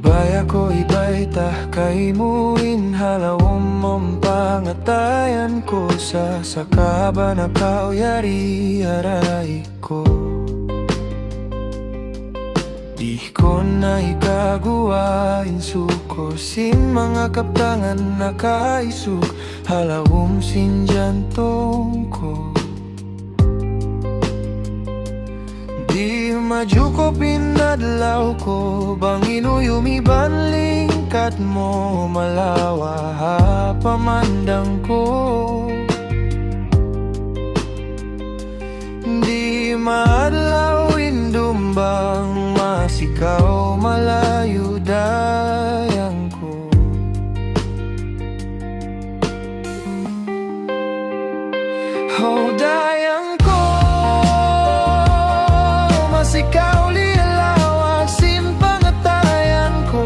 Baya ko iba'y tahkay muin halawom mong pangatayan ko sa sakaba na kauyari aray ko. Di ko na ikagawain suko sin mga kaptangan na kaisuk halawom sin jantong ko. Di maju ko pinadlaw ko bangino yumibanling kat mo malawa ha pamandang ko. Di maadlaw indumbang masikaw malayo dayang ko. Oh dayang ko ikaw lilawag sin pangatayan ko.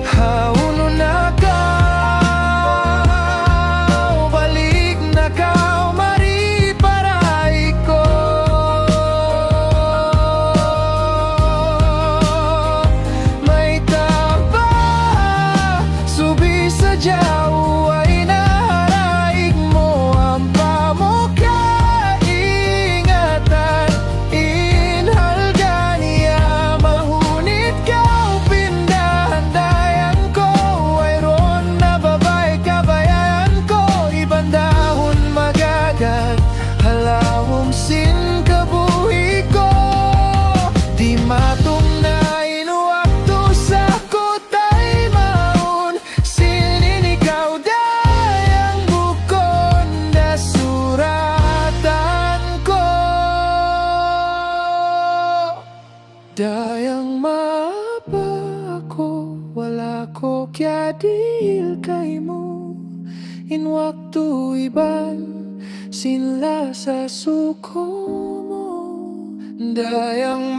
Hauno na ka balik na ka mari paray ko. May taba subi sa jaw ay naharaig mo ang halawom sin kabuhi ko. Di matong na inuwakto sa kutay maun sininigaw dayang bukon na suratan ko. Dayang maapa ako wala ko kya dil kay mo in waktu iban sinla sa suko mo. Dayang